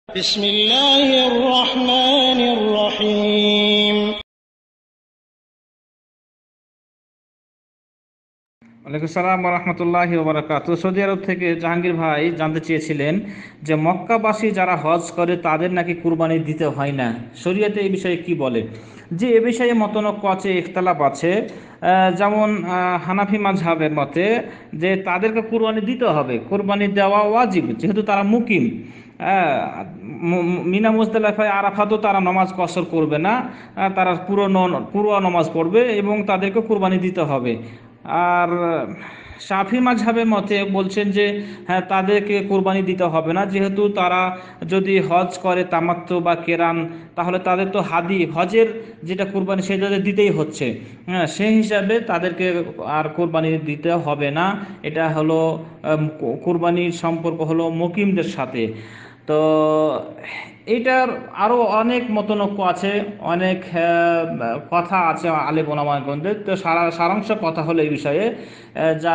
بسم الله الرحمن الرحيم ওয়ালাইকুম আসসালাম ওয়া রাহমাতুল্লাহি ওয়া বারাকাতুহু। সৌদি আরব থেকে জাহাঙ্গীর ভাই জানতে চেয়েছিলেন যে মক্কাবাসী যারা হজ করে তাদের নাকি কুরবানি দিতে হয় না, শরীয়তে এই বিষয়ে কি বলে। যে এ বিষয়ে মতনৈক্য আছে, ইখতিলাফ আছে। যেমন হানাফি মাযহাবের মতে যে তাদেরকে কুরবানি দিতে হবে, কুরবানি দেওয়া ওয়াজিব, যেহেতু তারা মুকিম। মিনা মুজদালিফায় আরাফাতও তারা নামাজ কসর করবে না, তারা পুরো নামাজ পড়বে এবং তাদেরকে কুরবানি দিতে হবে। আর শাফি মাযহাবের মতে বলছেন যে হ্যাঁ, তাদেরকে কোরবানি দিতে হবে না, যেহেতু তারা যদি হজ করে তামাত্তু বা কেরান, তাহলে তাদের তো হজের যেটা কোরবানি সেটা দিতেই হচ্ছে। হ্যাঁ, সেই হিসাবে তাদেরকে আর কোরবানি দিতে হবে না। এটা হলো কোরবানির সম্পর্ক হলো মুকিমদের সাথে। তো এইটার আরও অনেক মতনৈক্য আছে, অনেক কথা আছে আলেম ওলামাগণদের। তো সারাংশ কথা হলো এই বিষয়ে, যা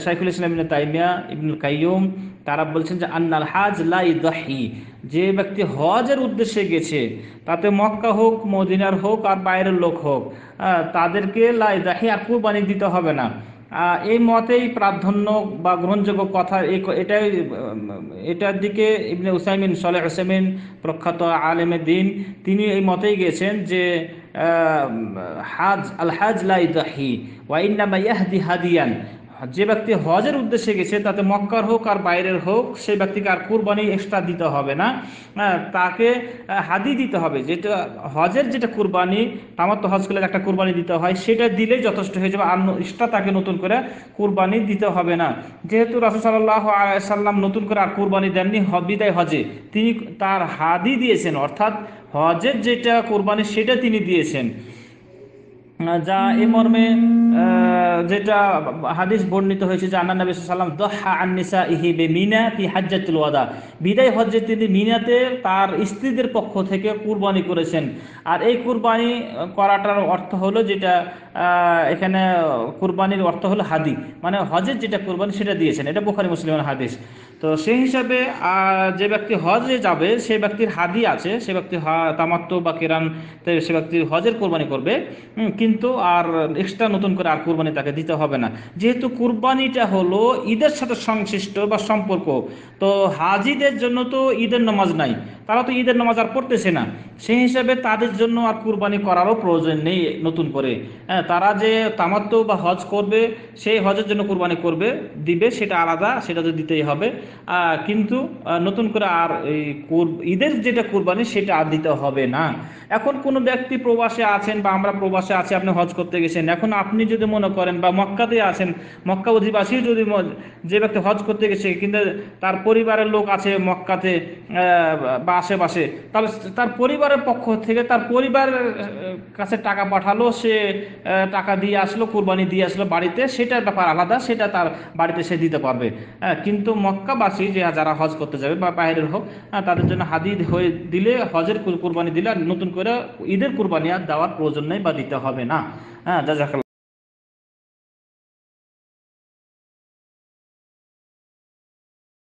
শাইখুল ইসলাম ইবনে তাইমিয়া, ইবনুল কাইয়ুম, তারা বলছেন যে আন্নাল হাজ লা ইদাহি, যে ব্যক্তি হজের উদ্দেশ্যে গেছে, তাতে মক্কা হোক, মদিনার হোক আর বাইরের লোক হোক, তাদেরকে লা ইদাহি আর কুরবানি দিতে হবে না। এই মতেই প্রাধান্য বা গ্রহণযোগ্য কথা এটার দিকে ইবনে উসাইমিন, সালেহ উসাইমিন, প্রখ্যাত আলেমে দ্বীন, তিনি এই মতেই গিয়েছেন যে হাজ লা ইদাহি ওয়া ইন্নামা ইয়াহদি হাদিয়ান, যে ব্যক্তি হজের উদ্দেশ্যে গেছে, তাতে মক্কার হোক আর বাইরের হোক, সেই ব্যক্তিকে আর কুরবানি এক্সট্রা দিতে হবে না। তাকে হাদি দিতে হবে, যেটা হজের যেটা কুরবানি, তামাত্তু হজ করলে একটা কুরবানি দিতে হয়, সেটা দিলেই যথেষ্ট হয়ে যাবে। আর এক্সট্রা তাকে নতুন করে কুরবানি দিতে হবে না। যেহেতু রাসূল সাল্লাল্লাহু আলাইহি সাল্লাম নতুন করে আর কুরবানি দেননি বিদায় হজে, তিনি তার হাদি দিয়েছেন, অর্থাৎ হজের যেটা কুরবানি সেটা তিনি দিয়েছেন। যা এ মর্মে যেটা হাদিস বর্ণিত হয়েছে যে আন্না নবী সাল্লাল্লাহু আলাইহি ওয়াসাল্লাম দহা আন নিসাইহি বিমিনা ফি হাজ্জাতুল ওয়াদা, বিদায় হজ্জে তিনি মিনাতে তার স্ত্রীদের পক্ষ থেকে কুরবানি করেছেন। আর এই কুরবানি করাটার অর্থ হলো, যেটা এখানে কুরবানির অর্থ হলো হাদি, মানে হজের যেটা কুরবানি সেটা দিয়েছেন। এটা বুখারী মুসলিমের হাদিস। তো সেই হিসাবে যে ব্যক্তি হজে যাবে, সেই ব্যক্তির হাদি আছে, সে ব্যক্তি তামাত্তু বা কেরান, সে ব্যক্তি হজের কোরবানি করবে, কিন্তু আর এক্সট্রা নতুন করে আর কুরবানি তাকে দিতে হবে না। যেহেতু কুরবানিটা হলো ঈদের সাথে সংশ্লিষ্ট বা সম্পর্ক, তো হাজিদের জন্য তো ঈদের নামাজ নাই, তারা তো ঈদের নামাজ আর পড়তেছে না, সেই হিসাবে তাদের জন্য আর কুরবানি করারও প্রয়োজন নেই নতুন করে। হ্যাঁ, তারা যে তামাত্তু বা হজ করবে, সেই হজের জন্য কুরবানি দিবে, সেটা আলাদা, সেটা তো দিতেই হবে। কিন্তু নতুন করে আর এই ঈদের যেটা কুরবানি সেটা আর দিতে হবে না। এখন কোনো ব্যক্তি প্রবাসে আছেন বা আমরা প্রবাসে আছি, আপনি হজ করতে গেছেন, এখন আপনি যদি মনে করেন বা মক্কাতে আছেন, মক্কা অধিবাসী যদি যে ব্যক্তি হজ করতে গেছে কিন্তু তার পরিবারের লোক আছে মক্কাতে বা আশেপাশে, তাহলে তার পরিবারের পক্ষ থেকে তার পরিবারের কাছে টাকা পাঠালো, সে টাকা দিয়ে আসলো, কুরবানি দিয়ে আসলো বাড়িতে, সেটার ব্যাপার আলাদা, সেটা তার বাড়িতে সে দিতে পারবে। কিন্তু মক্কাবাসী যে যারা হজ করতে যাবে বা বাইরের হোক, তাদের জন্য হাদি হয়ে দিলে, হজের কুরবানি দিলে আর নতুন করে ঈদের কুরবানি আর দেওয়ার প্রয়োজন নেই বা দিতে হবে না। হ্যাঁ, জাযাকাল্লাহ।